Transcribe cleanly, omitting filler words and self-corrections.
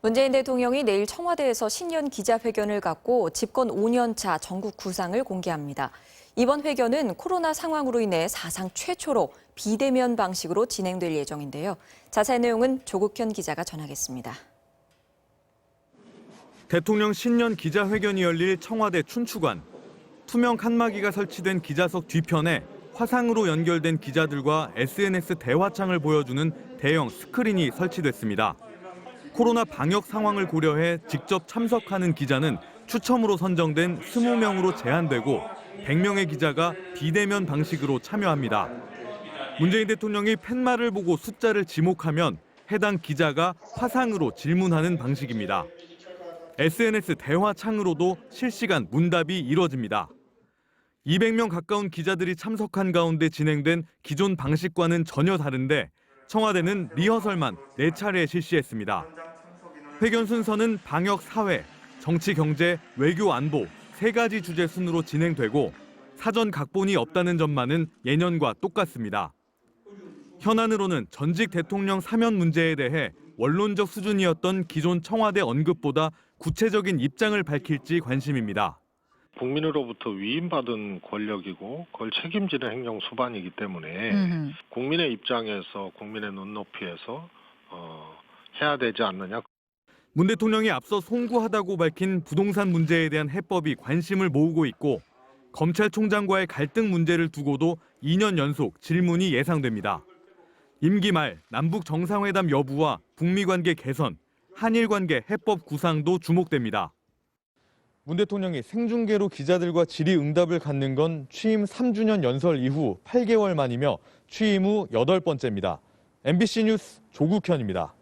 문재인 대통령이 내일 청와대에서 신년 기자회견을 갖고 집권 5년 차 전국 구상을 공개합니다. 이번 회견은 코로나 상황으로 인해 사상 최초로 비대면 방식으로 진행될 예정인데요. 자세한 내용은 조국현 기자가 전하겠습니다. 대통령 신년 기자회견이 열릴 청와대 춘추관. 투명 칸막이가 설치된 기자석 뒤편에 화상으로 연결된 기자들과 SNS 대화창을 보여주는 대형 스크린이 설치됐습니다. 코로나 방역 상황을 고려해 직접 참석하는 기자는 추첨으로 선정된 20명으로 제한되고 100명의 기자가 비대면 방식으로 참여합니다. 문재인 대통령이 팻말을 보고 숫자를 지목하면 해당 기자가 화상으로 질문하는 방식입니다. SNS 대화창으로도 실시간 문답이 이뤄집니다. 200명 가까운 기자들이 참석한 가운데 진행된 기존 방식과는 전혀 다른데 청와대는 리허설만 4차례 실시했습니다. 회견 순서는 방역 사회, 정치 경제, 외교 안보 3가지 주제 순으로 진행되고 사전 각본이 없다는 점만은 예년과 똑같습니다. 현안으로는 전직 대통령 사면 문제에 대해 원론적 수준이었던 기존 청와대 언급보다 구체적인 입장을 밝힐지 관심입니다. 국민으로부터 위임받은 권력이고 그걸 책임지는 행정 수반이기 때문에 국민의 입장에서 국민의 눈높이에서 해야 되지 않느냐. 문 대통령이 앞서 송구하다고 밝힌 부동산 문제에 대한 해법이 관심을 모으고 있고 검찰총장과의 갈등 문제를 두고도 2년 연속 질문이 예상됩니다. 임기 말 남북 정상회담 여부와 북미 관계 개선, 한일 관계 해법 구상도 주목됩니다. 문 대통령이 생중계로 기자들과 질의응답을 갖는 건 취임 3주년 연설 이후 8개월 만이며 취임 후 8번째입니다. MBC 뉴스 조국현입니다.